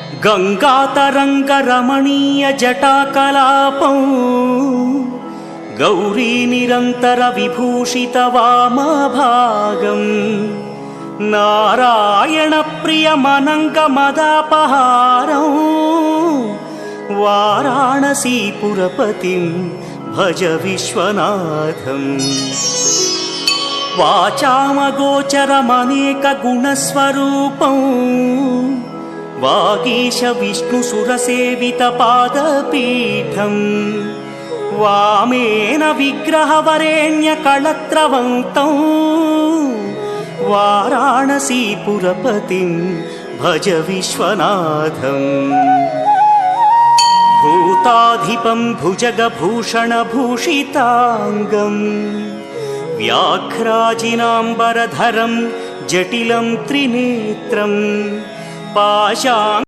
गङ्गातरङ्गरमणीयजटाकलापं गौरीनिरन्तरविभूषितवामभागं नारायणप्रियमनङ्गमदापहारं वाराणसीपुरपतिं भज विश्वनाथम्। वाचामगोचरमनेकगुणस्वरूपं वागीश विष्णुसुरसेवितपादपीठं वामेन विग्रहवरेण्यकळत्रवन्तं वाराणसीपुरपतिं भज विश्वनाथम्। भूताधिपं भुजगभूषणभूषिताङ्गं व्याघ्राजिनाम्बरधरं जटिलं त्रिनेत्रं पाशाङ्कुशं